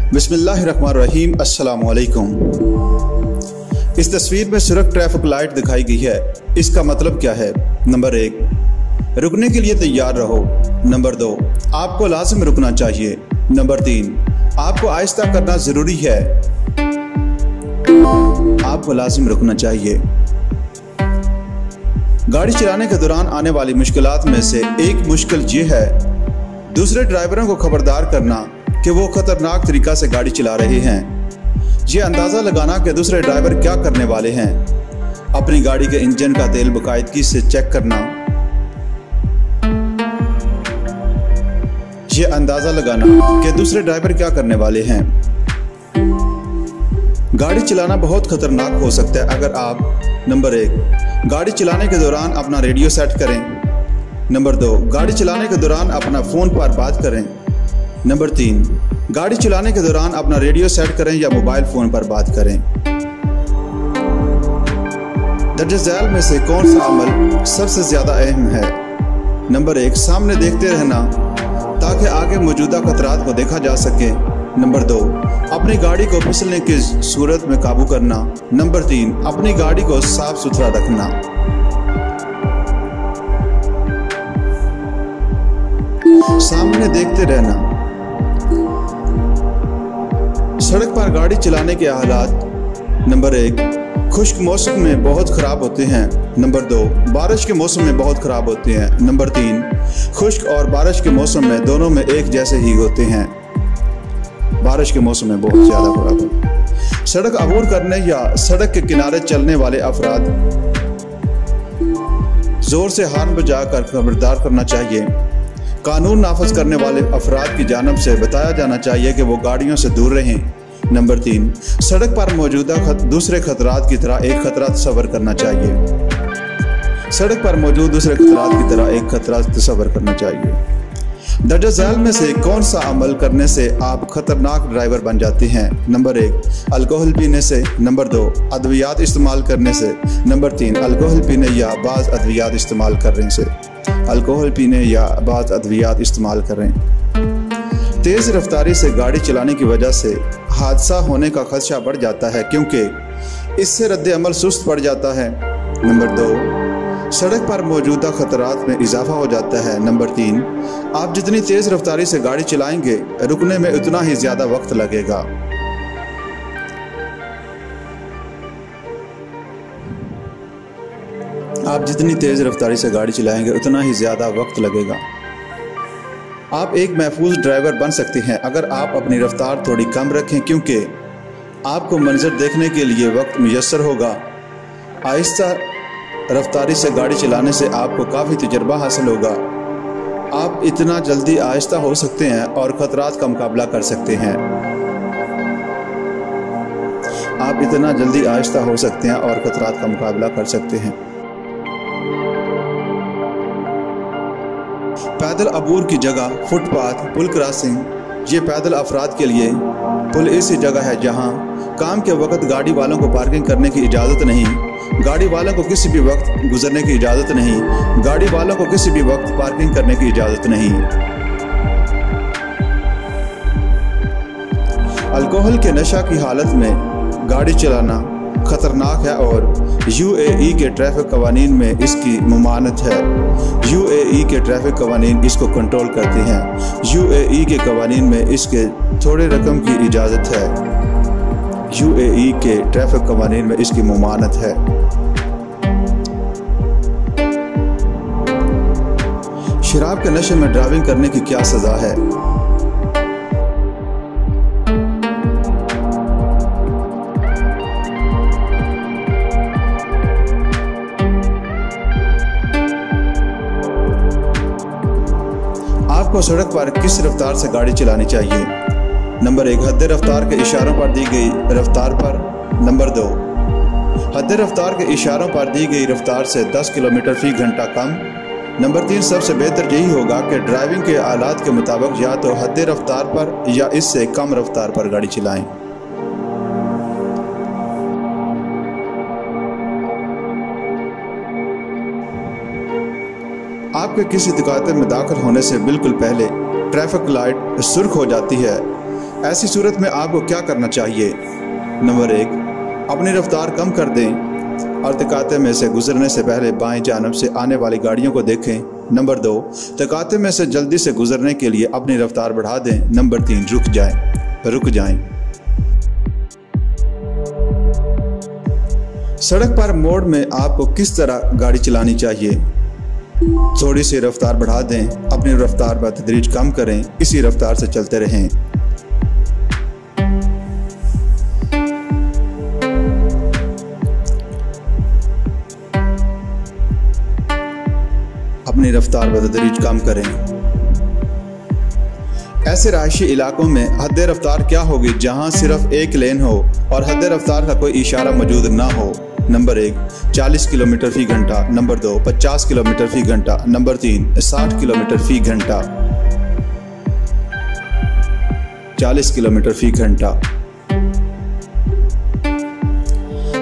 बिस्मिल्लाहिर्रहमानिर्रहीम। अस्सलामुअलैकुम। इस तस्वीर में सुरख ट्रैफिक लाइट दिखाई गई है। इसका मतलब क्या है? नंबर 1, रुकने के लिए तैयार रहो। नंबर 2, आपको लाजिम रुकना चाहिए। नंबर 3, आपको आहिस्ता करना ज़रूरी है। आपको लाजिम रुकना चाहिए। गाड़ी चलाने के दौरान आने वाली मुश्किलात में से एक मुश्किल ये है दूसरे ड्राइवरों को खबरदार करना कि वो खतरनाक तरीका से गाड़ी चला रहे हैं। ये अंदाज़ा लगाना कि दूसरे ड्राइवर क्या करने वाले हैं। अपनी गाड़ी के इंजन का तेल बाकायदगी से चेक करना। ये अंदाज़ा लगाना कि दूसरे ड्राइवर क्या करने वाले हैं। गाड़ी चलाना बहुत खतरनाक हो सकता है अगर आप नंबर 1, गाड़ी चलाने के दौरान अपना रेडियो सेट करें। नंबर 2, गाड़ी चलाने के दौरान अपना फ़ोन पर बात करें। नंबर 3, गाड़ी चलाने के दौरान अपना रेडियो सेट करें या मोबाइल फ़ोन पर बात करें। दर्ज झैल में से कौन सा अमल सबसे ज़्यादा अहम है? नंबर 1, सामने देखते रहना ताकि आगे मौजूदा खतरात को देखा जा सके। नंबर 2, अपनी गाड़ी को फिसलने की सूरत में काबू करना। नंबर 3, अपनी गाड़ी को साफ सुथरा रखना। सामने देखते रहना। सड़क पर गाड़ी चलाने के हालात। नंबर 1, खुश्क मौसम में बहुत ख़राब होते हैं। नंबर 2, बारिश के मौसम में बहुत ख़राब होते हैं। नंबर 3, खुश्क और बारिश के मौसम में दोनों में एक जैसे ही होते हैं। बारिश के मौसम में बहुत ज़्यादा ख़राब होते हैं। सड़क अबूर करने या सड़क के किनारे चलने वाले अफराद ज़ोर से हॉर्न बजाकर खबरदार करना चाहिए। कानून नाफज करने वाले अफराद की जानिब से बताया जाना चाहिए कि वो गाड़ियों से दूर रहें। नंबर 3, सड़क पर मौजूदा दूसरे खतरात की तरह एक खतरा तस्वर करना चाहिए। सड़क पर मौजूद दूसरे खतरात की तरह एक खतरा तस्वर करना चाहिए। दर्ज झैल में से कौन सा अमल करने से आप खतरनाक ड्राइवर बन जाते हैं? नंबर 1, अल्कोहल पीने से। नंबर 2, अद्वियात इस्तेमाल करने से। नंबर 3, अल्कोहल पीने या बाज़ अद्वियात इस्तेमाल करने से। अल्कोहल पीने या बाज़ अद्वियात इस्तेमाल करें। तेज़ रफ्तारी से गाड़ी चलाने की वजह से हादसा होने का खदशा बढ़ जाता है क्योंकि इससे रद्द अमल सुस्त पड़ जाता है। नंबर 2, सड़क पर मौजूदा खतरात में इजाफा हो जाता है। नंबर 3, आप जितनी तेज़ रफ्तारी से गाड़ी चलाएंगे रुकने में उतना ही ज़्यादा वक्त लगेगा। आप जितनी तेज़ रफ्तारी से गाड़ी चलाएंगे उतना ही ज़्यादा वक्त लगेगा। आप एक महफूज ड्राइवर बन सकते हैं अगर आप अपनी रफ्तार थोड़ी कम रखें क्योंकि आपको मंजर देखने के लिए वक्त मुयस्सर होगा। आहिस्ता रफ्तारी से गाड़ी चलाने से आपको काफ़ी तजर्बा हासिल होगा। आप इतना जल्दी आहिस्ता हो सकते हैं और ख़तरात का मुकाबला कर सकते हैं। आप इतना जल्दी आहिस्ता हो सकते हैं और ख़तरात का मुकाबला कर सकते हैं। पैदल अबूर की जगह फुटपाथ, पुल क्रॉसिंग, ये पैदल अफराद के लिए पुल ऐसी जगह है जहां काम के वक्त गाड़ी वालों को पार्किंग करने की इजाज़त नहीं, गाड़ी वालों को किसी भी वक्त गुजरने की इजाज़त नहीं, गाड़ी वालों को किसी भी वक्त पार्किंग करने की इजाज़त नहीं। अल्कोहल के नशा की हालत में गाड़ी चलाना खतरनाक है और यूएई के ट्रैफिक कवानीन में इसकी ममानत है। यूएई के ट्रैफिक कवानीन इसको कंट्रोल करते हैं। यूएई के कवानीन में इसके थोड़े रकम की इजाज़त है। यूएई के ट्रैफिक कवानीन में इसकी ममानत है। शराब के नशे में ड्राइविंग करने की क्या सज़ा है? आपको सड़क पर किस रफ्तार से गाड़ी चलानी चाहिए? नंबर 1, हद रफ्तार के इशारों पर दी गई रफ्तार पर। नंबर 2, हद रफ्तार के इशारों पर दी गई रफ्तार से 10 किलोमीटर फी घंटा कम। नंबर 3, सबसे बेहतर यही होगा कि ड्राइविंग के आलात के मुताबिक या तो हद रफ्तार पर या इससे कम रफ्तार पर गाड़ी चलाएं। आपके किसी दुकान में दाखिल होने से बिल्कुल पहले ट्रैफिक लाइट सुर्ख हो जाती है। ऐसी सूरत में आपको क्या करना चाहिए? नंबर 1, अपनी रफ्तार कम कर दें और तकाते में से गुजरने से पहले बाएं जानब से आने वाली गाड़ियों को देखें। नंबर 2, तकाते में से जल्दी से गुजरने के लिए अपनी रफ्तार बढ़ा दें। नंबर 3, रुक जाएं। सड़क पर मोड़ में आपको किस तरह गाड़ी चलानी चाहिए? थोड़ी सी रफ्तार बढ़ा दें, अपनी रफ्तार बतदरीज कम करें, इसी रफ्तार से चलते रहें। अपनी रफ्तार बतदरीज कम करें। ऐसे रहायशी इलाकों में हद रफ्तार क्या होगी जहां सिर्फ एक लेन हो और हद रफ्तार का कोई इशारा मौजूद ना हो? नंबर 1, 40 किलोमीटर फी घंटा। नंबर 2, 50 किलोमीटर फी घंटा। नंबर 3, 60 किलोमीटर फी घंटा। 40 किलोमीटर फी घंटा।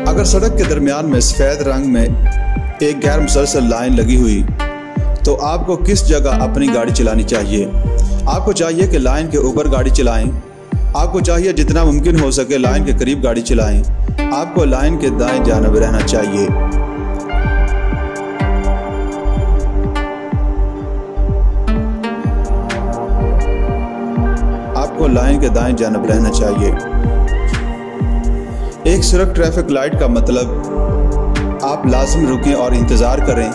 अगर सड़क के दरमियान में सफेद रंग में एक गैर मुसलसल लाइन लगी हुई तो आपको किस जगह अपनी गाड़ी चलानी चाहिए? आपको चाहिए कि लाइन के ऊपर गाड़ी चलाएं। आपको चाहिए जितना मुमकिन हो सके लाइन के करीब गाड़ी चलाएं। आपको लाइन के दाएं जानब रहना चाहिए। आपको लाइन के दाएं जानब रहना चाहिए। एक सड़क ट्रैफिक लाइट का मतलब आप लाजिम रुकें और इंतज़ार करें।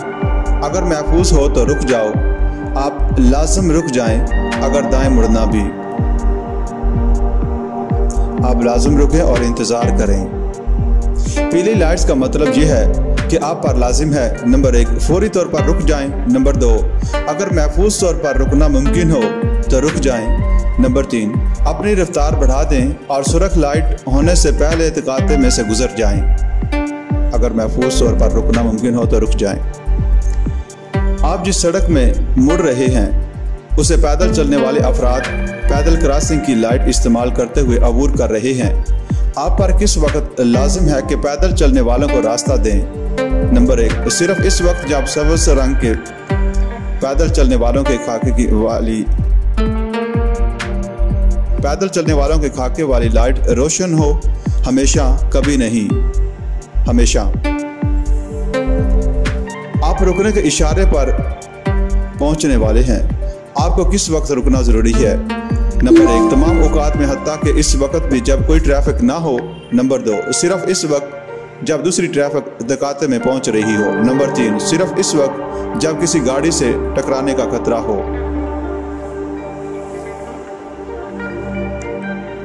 अगर महफूज हो तो रुक जाओ, आप लाजिम रुक जाएं। अगर दाएं मुड़ना भी, आप लाजिम रुकें और इंतज़ार करें। पीली लाइट्स का मतलब यह है कि आप पर लाजिम है। नंबर 1, फौरी तौर पर रुक जाएं। नंबर 2, अगर महफूज तौर पर रुकना मुमकिन हो तो रुक जाएं। नंबर 3, अपनी रफ्तार बढ़ा दें और सुरख लाइट होने से पहले तकाते में से गुजर जाएं। अगर महफूज तौर पर रुकना मुमकिन हो तो रुक जाएं। आप जिस सड़क में मुड़ रहे हैं उसे पैदल चलने वाले अफराद पैदल क्रॉसिंग की लाइट इस्तेमाल करते हुए अबूर कर रहे हैं। आप पर किस वक्त लाजिम है कि पैदल चलने वालों को रास्ता दें? नंबर 1, सिर्फ इस वक्त जब सब्ज़ रंग के पैदल चलने वालों के खाके वाली लाइट रोशन हो। हमेशा, कभी नहीं, हमेशा। आप रुकने के इशारे पर पहुंचने वाले हैं। आपको किस वक्त रुकना जरूरी है? नंबर 1, तमाम औकात में हत्ता कि इस वक्त भी जब कोई ट्रैफिक ना हो। नंबर 2, सिर्फ इस वक्त जब दूसरी ट्रैफिक तकाते में पहुंच रही हो। नंबर 3, सिर्फ इस वक्त जब किसी गाड़ी से टकराने का खतरा हो।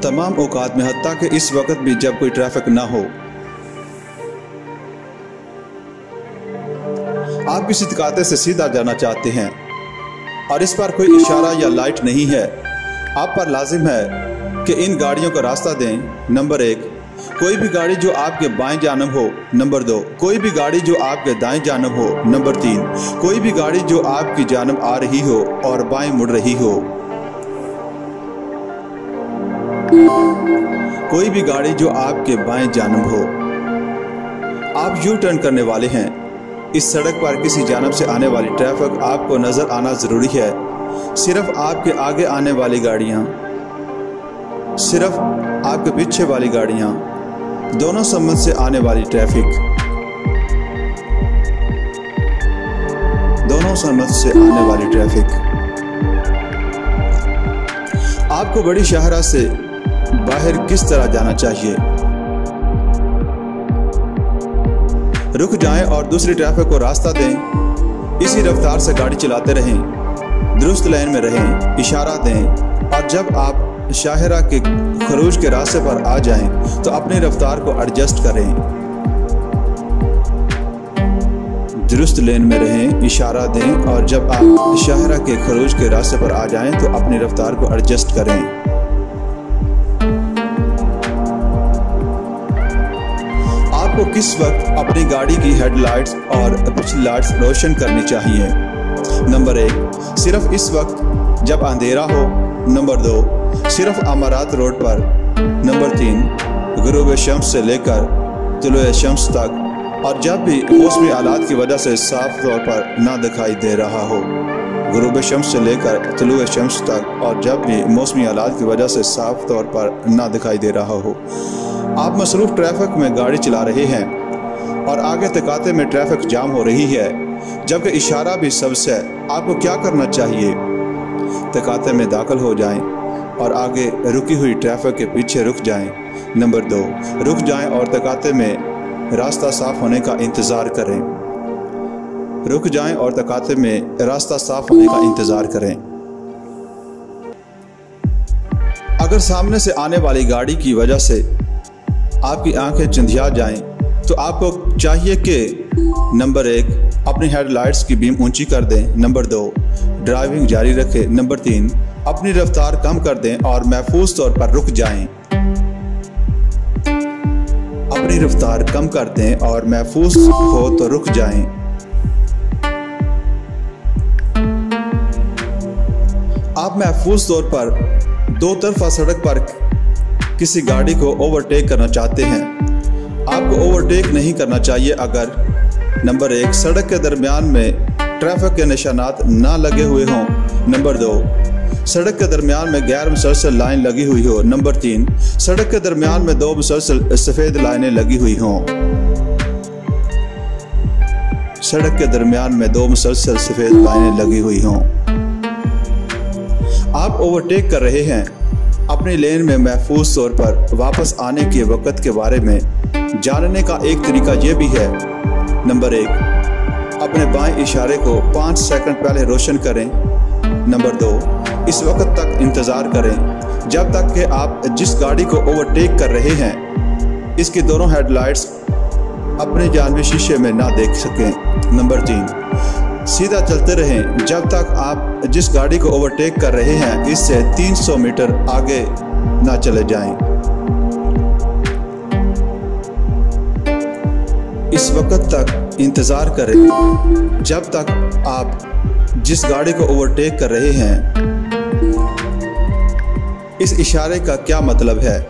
तमाम औकात में हत्ता कि इस वक्त भी जब कोई ट्रैफिक ना हो। आप किसी तकाते से सीधा जाना चाहते हैं और इस पर कोई इशारा या लाइट नहीं है। आप पर लाजिम है कि इन गाड़ियों को रास्ता दें। नंबर 1, कोई भी गाड़ी जो आपके बाएं जानब हो। नंबर 2, कोई भी गाड़ी जो आपके दाएं जानब हो। नंबर 3, कोई भी गाड़ी जो आपकी जानब आ रही हो और बाएं मुड़ रही हो। कोई भी गाड़ी जो आपके बाएं जानब हो। आप यू टर्न करने वाले हैं। इस सड़क पर किसी जानब से आने वाली ट्रैफिक आपको नजर आना जरूरी है। सिर्फ आपके आगे आने वाली गाड़ियां, सिर्फ आपके पीछे वाली गाड़ियां, दोनों समत से आने वाली ट्रैफिक, दोनों समत से आने वाली ट्रैफिक। आपको बड़ी शाहरा से बाहर किस तरह जाना चाहिए? रुक जाएं और दूसरी ट्रैफिक को रास्ता दें। इसी रफ्तार से गाड़ी चलाते रहें, दुरुस्त लाइन में रहें, इशारा दें और जब आप शाहरा के खरूज के रास्ते पर आ जाएं तो अपनी रफ्तार को एडजस्ट करें। दुरुस्त लेन में रहें, इशारा दें और जब आप शाहरा के खरूज के रास्ते पर आ जाएं तो अपनी रफ्तार को एडजस्ट करें। आपको किस वक्त अपनी गाड़ी की हेडलाइट्स और पिछली लाइट्स रोशन करनी चाहिए? नंबर 1, सिर्फ इस वक्त जब अंधेरा हो। नंबर 2, सिर्फ अमारात रोड पर। नंबर 3, गुरूब शम्स से लेकर तुलुए शम्स तक और जब भी मौसमी हालात की वजह से साफ तौर पर ना दिखाई दे रहा हो। गुरूब शम्स से लेकर तुलूए शम्स तक और जब भी मौसमी हालात की वजह से साफ तौर पर ना दिखाई दे रहा हो। आप मसरूफ़ ट्रैफिक में गाड़ी चला रहे हैं और आगे तकाते में ट्रैफिक जाम हो रही है जबकि इशारा भी सब्ज़ है। आपको क्या करना चाहिए? तकाते में दाखिल हो जाएं और आगे रुकी हुई ट्रैफिक के पीछे रुक जाएं। नंबर 2, रुक जाएं और तकाते में रास्ता साफ होने का इंतज़ार करें। रुक जाएं और तकाते में रास्ता साफ होने का इंतज़ार करें। अगर सामने से आने वाली गाड़ी की वजह से आपकी आंखें चंधिया जाएं तो आपको चाहिए कि नंबर 1, अपनी हेडलाइट्स की बीम ऊंची कर दें। नंबर 2, ड्राइविंग जारी रखें। नंबर 3, अपनी रफ्तार कम कर दें और महफूज तौर पर रुक जाएं। अपनी रफ्तार कम कर दें और महफूज हो तो रुक जाएं। आप महफूज तौर पर दो तरफा सड़क पर किसी गाड़ी को ओवरटेक करना चाहते हैं। आपको ओवरटेक नहीं करना चाहिए अगर नंबर 1, सड़क के दरमियान में ट्रैफिक के निशानात ना लगे हुए हों। नंबर 2, सड़क के दरमियान में गैर मुसलसल लाइन लगी हुई हो। नंबर 3, सड़क के दरमियान में 2 मुसलसल सफ़ेद लाइनें लगी हुई हों। सड़क के दरमियान में 2 मुसलसल सफ़ेद लाइनें लगी हुई हों। आप ओवरटेक कर रहे हैं। अपनी लेन में महफूज तौर पर वापस आने के वक़्त के बारे में जानने का एक तरीका यह भी है। नंबर 1, अपने बाएं इशारे को 5 सेकंड पहले रोशन करें। नंबर 2, इस वक्त तक इंतज़ार करें जब तक कि आप जिस गाड़ी को ओवरटेक कर रहे हैं इसकी दोनों हेडलाइट्स अपने जानवी शीशे में ना देख सकें। नंबर 3, सीधा चलते रहें जब तक आप जिस गाड़ी को ओवरटेक कर रहे हैं इससे 300 मीटर आगे ना चले जाएं। इस वक्त तक इंतज़ार करें जब तक आप जिस गाड़ी को ओवरटेक कर रहे हैं। इस इशारे का क्या मतलब है?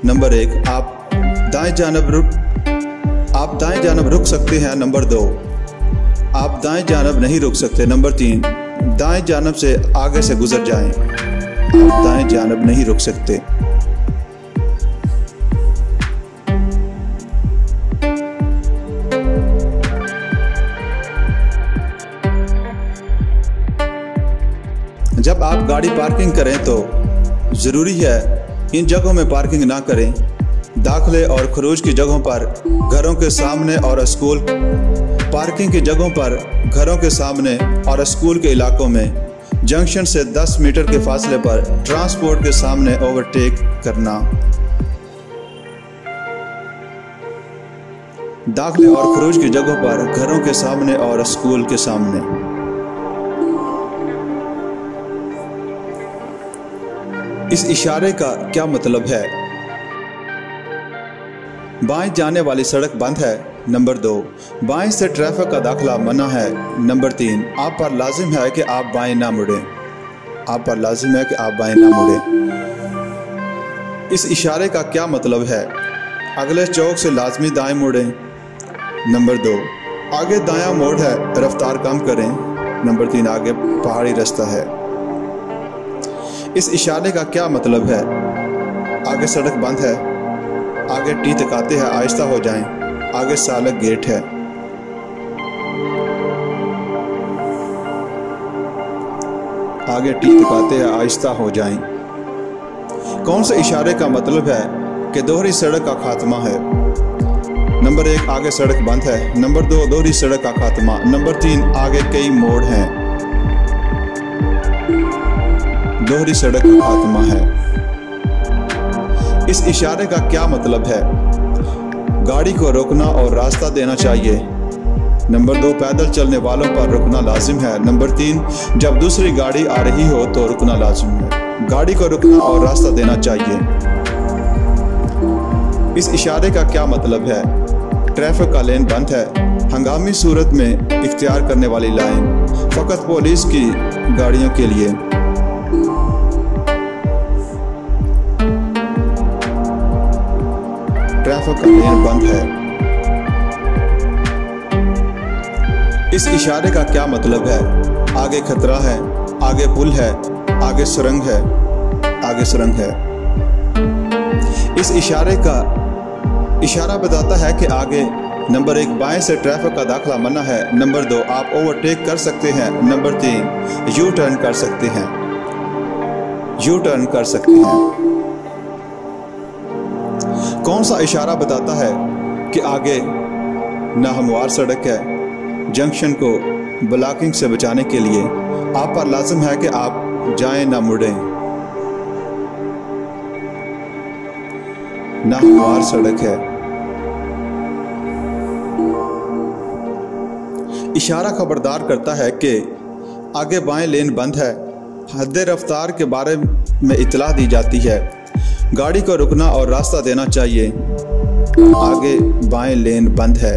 नंबर 1, आप दाएं जानब रुक सकते हैं। नंबर 2, आप दाएं जानब नहीं रुक सकते। नंबर 3, दाएं जानब से आगे से गुजर जाएं। आप दाएं जानब नहीं रुक सकते। जब आप गाड़ी पार्किंग करें तो ज़रूरी है इन जगहों में पार्किंग ना करें। दाखिले और खरूज की जगहों पर, घरों के सामने और स्कूल पार्किंग की जगहों पर, घरों के सामने और स्कूल के इलाकों में, जंक्शन से 10 मीटर के फासले पर ट्रांसपोर्ट के सामने ओवरटेक करना। दाखिले और खरूज की जगहों पर, घरों के सामने और स्कूल के सामने। इस इशारे का क्या मतलब है? बाएं जाने वाली सड़क बंद है। नंबर 2, बाएं से ट्रैफिक का दाखिला मना है। नंबर 3, आप पर लाजिम है कि आप बाएं ना मुड़ें। आप पर लाजिम है कि आप बाएं ना मुड़ें। इस इशारे का क्या मतलब है? अगले चौक से लाजमी दाएं मुड़ें। नंबर 2, आगे दायां मोड़ है, रफ्तार कम करें। नंबर 3, आगे पहाड़ी रास्ता है। इस इशारे का क्या मतलब है? आगे सड़क बंद है, आगे टी तकाते हैं, आहिस्ता हो जाएं। आगे सालक गेट है। आगे टी तकाते हैं, आहिस्ता हो जाएं। कौन से इशारे का मतलब है कि दोहरी सड़क का खात्मा है? नंबर 1, आगे सड़क बंद है। नंबर 2, दोहरी सड़क का खात्मा। नंबर 3, आगे कई मोड़ हैं, दोहरी सड़क का खात्मा है। इस इशारे का क्या मतलब है? गाड़ी को रोकना और रास्ता देना चाहिए। नंबर 2, पैदल चलने वालों पर रुकना लाजिम है। नंबर 3, जब दूसरी गाड़ी आ रही हो तो रुकना लाजिम है। गाड़ी को रुकना और रास्ता देना चाहिए। इस इशारे का क्या मतलब है? ट्रैफिक का लेन बंद है, हंगामी सूरत में इख्तियार करने वाली लाइन, फ़कत पुलिस की गाड़ियों के लिए। ट्रैफिक का लेन बंद है। इस इशारे का क्या मतलब है? आगे खतरा है, आगे पुल है, आगे सुरंग है, आगे सुरंग है। इस इशारे का इशारा बताता है कि आगे नंबर 1 बाएं से ट्रैफिक का दाखिला मना है, नंबर 2 आप ओवरटेक कर सकते हैं, नंबर 3 यू टर्न कर सकते हैं, यू टर्न कर सकते हैं। कौन सा इशारा बताता है कि आगे नाहमवार सड़क है? जंक्शन को ब्लॉकिंग से बचाने के लिए आप पर लाजिम है कि आप जाएं ना मुड़ें। नाहमवार सड़क है। इशारा खबरदार करता है कि आगे बाएं लेन बंद है। हद रफ्तार के बारे में इत्तला दी जाती है। गाड़ी को रुकना और रास्ता देना चाहिए। आगे बाएं लेन बंद है।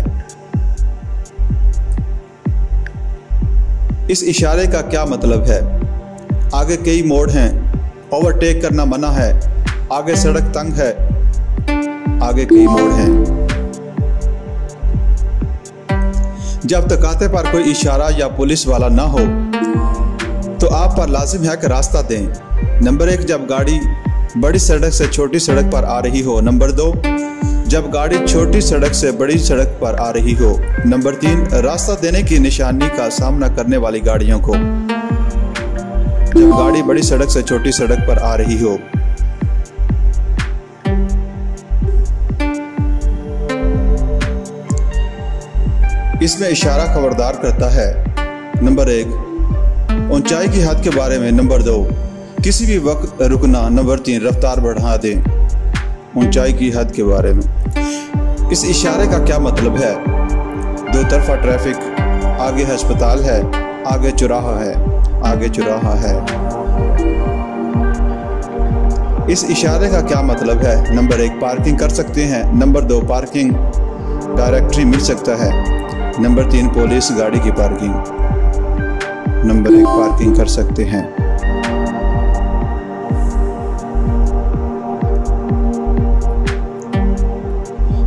इस इशारे का क्या मतलब है? आगे कई मोड़ हैं, ओवरटेक करना मना है, आगे सड़क तंग है, आगे कई मोड़ हैं। जब तकाते पर कोई इशारा या पुलिस वाला ना हो तो आप पर लाजिम है कि रास्ता दें। नंबर 1 जब गाड़ी बड़ी सड़क से छोटी सड़क पर आ रही हो, नंबर 2 जब गाड़ी छोटी सड़क से बड़ी सड़क पर आ रही हो, नंबर 3 रास्ता देने की निशानी का सामना करने वाली गाड़ियों को जब गाड़ी बड़ी सड़क से छोटी सड़क पर आ रही हो। इसमें इशारा खबरदार करता है नंबर 1 ऊंचाई की हद के बारे में, नंबर 2 किसी भी वक्त रुकना, नंबर 3 रफ्तार बढ़ा दें। ऊंचाई की हद के बारे में इस इशारे का क्या मतलब है? दो तरफा ट्रैफिक, आगे अस्पताल है, आगे चौराहा है, आगे चौराहा है। इस इशारे का क्या मतलब है? नंबर 1 पार्किंग कर सकते हैं, नंबर 2 पार्किंग डायरेक्टरी मिल सकता है, नंबर 3 पुलिस गाड़ी की पार्किंग, नंबर 1 पार्किंग कर सकते हैं।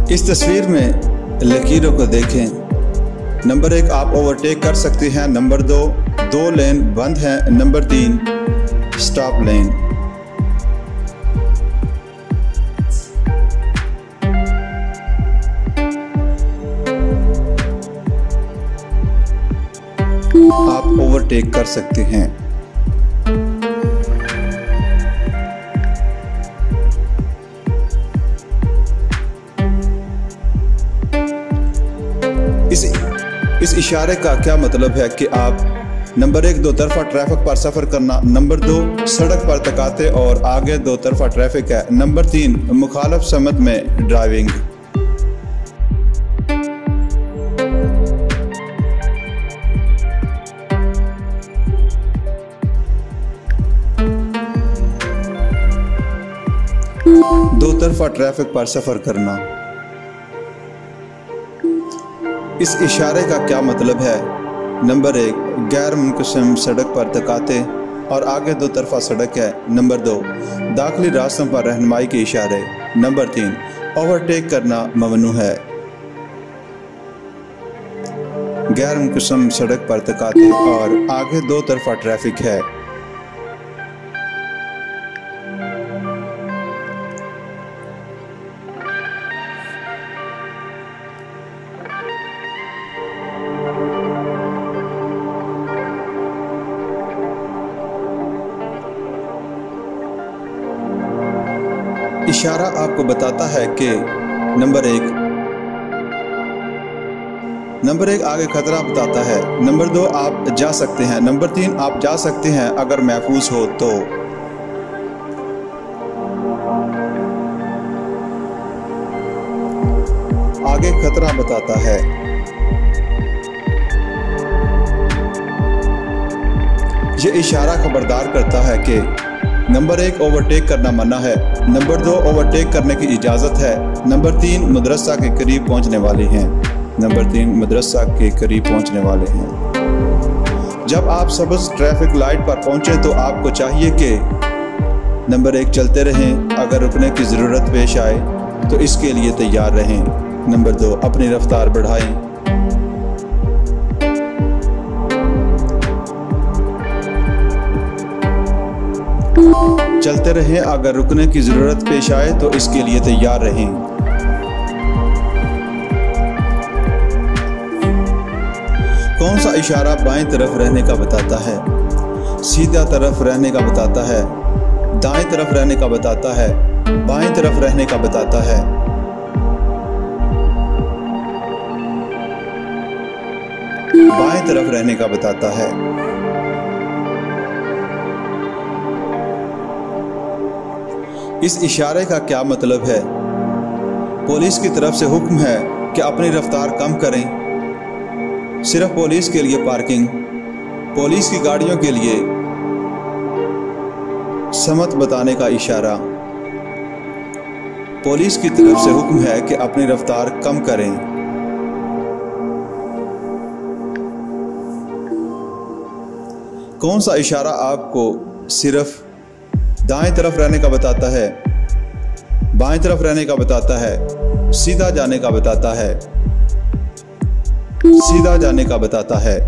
इस तस्वीर में लकीरों को देखें। नंबर 1 आप ओवरटेक कर सकते हैं, नंबर 2 लेन बंद हैं, नंबर 3 स्टॉप लेन। आप ओवरटेक कर सकते हैं। इस इशारे का क्या मतलब है कि आप नंबर 1 दो तरफा ट्रैफिक पर सफर करना, नंबर 2 सड़क पर तकाते और आगे दो तरफा ट्रैफिक है, नंबर 3 मुखालफ समत में ड्राइविंग। दो तरफा ट्रैफिक पर सफर करना। इस इशारे का क्या मतलब है? नंबर 1 गैर मुनक़सिम सड़क पर तकाते और आगे दो तरफा सड़क है, नंबर 2 दाखिली रास्तों पर रहनुमाई के इशारे, नंबर 3 ओवरटेक करना ममनू है। गैर मुनक़सिम सड़क पर तकाते और आगे दो तरफा ट्रैफिक है। इशारा आपको बताता है कि नंबर 1 आगे खतरा बताता है, नंबर 2 आप जा सकते हैं, नंबर 3 आप जा सकते हैं अगर महफूज हो तो। आगे खतरा बताता है। यह इशारा खबरदार करता है कि नंबर 1 ओवरटेक करना मना है, नंबर 2 ओवरटेक करने की इजाज़त है, नंबर 3 मदरसा के करीब पहुंचने वाले हैं, नंबर 3 मदरसा के करीब पहुंचने वाले हैं। जब आप सब्ज़ ट्रैफिक लाइट पर पहुंचे तो आपको चाहिए कि नंबर 1 चलते रहें, अगर रुकने की ज़रूरत पेश आए तो इसके लिए तैयार रहें, नंबर 2 अपनी रफ्तार बढ़ाएं। चलते रहें, अगर रुकने की ज़रूरत पेश आए तो इसके लिए तैयार रहें। कौन सा इशारा बाएं तरफ रहने का बताता है? सीधा तरफ रहने का बताता है, दाएं तरफ रहने का बताता है, बाएं तरफ रहने का बताता है। बाएं तरफ रहने का बताता है। इस इशारे का क्या मतलब है? पुलिस की तरफ से हुक्म है कि अपनी रफ्तार कम करें। सिर्फ पुलिस के लिए पार्किंग, पुलिस की गाड़ियों के लिए समत बताने का इशारा। पुलिस की तरफ से हुक्म है कि अपनी रफ्तार कम करें। कौन सा इशारा आपको सिर्फ दाएं तरफ रहने का बताता है, बाएं तरफ रहने का बताता है, सीधा जाने का बताता है, सीधा जाने का बताता है?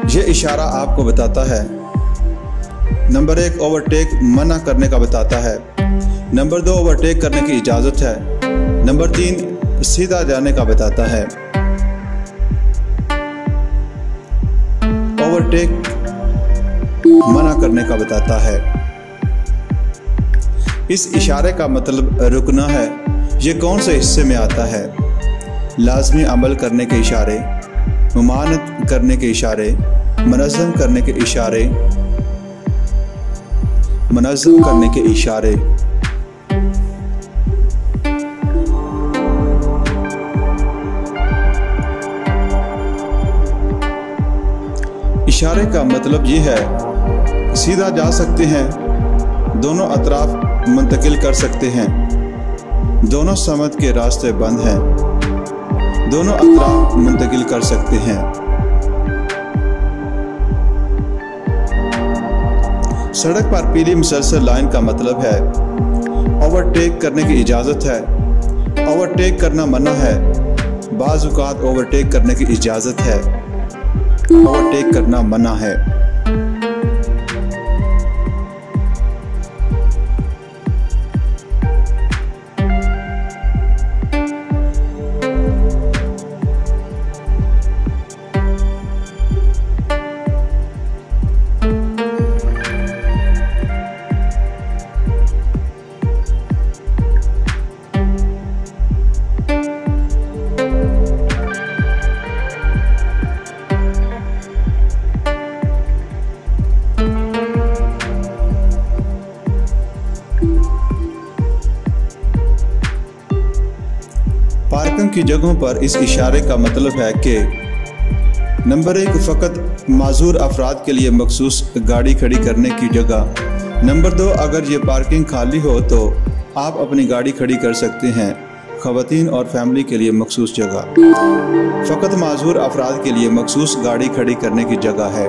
ये इशारा आपको बताता है, नंबर 1 ओवरटेक मना करने का बताता है, नंबर 2 ओवरटेक करने की इजाज़त है, नंबर 3 सीधा जाने का बताता है। ओवरटेक मना करने का बताता है। इस इशारे का मतलब रुकना है। ये कौन से हिस्से में आता है? लाजमी अमल करने के इशारे, मुमानत करने के इशारे, मुनज़्ज़म करने के इशारे, मुनज़्ज़म करने के इशारे। इशारे का मतलब ये है, सीधा जा सकते हैं, दोनों अतराफ मुंतकिल कर सकते हैं, दोनों समत के रास्ते बंद हैं, दोनों अतराफ मुंतकिल कर सकते हैं। सड़क पर पीली मुसलसल लाइन का मतलब है ओवरटेक करने की इजाज़त है, ओवरटेक करना मना है, बाज़ औक़ात ओवरटेक करने की इजाज़त है, ओवरटेक करना मना है। पार्किंग की जगहों पर इस इशारे का मतलब है कि नंबर 1 फ़कत माजूर अफराद के लिए मखसूस गाड़ी खड़ी करने की जगह, नंबर 2 अगर ये पार्किंग खाली हो तो आप अपनी गाड़ी खड़ी कर सकते हैं, ख़वातीन और फैमिली के लिए मखसूस जगह। फ़कत माजूर अफराद के लिए मखसूस गाड़ी खड़ी करने की जगह है।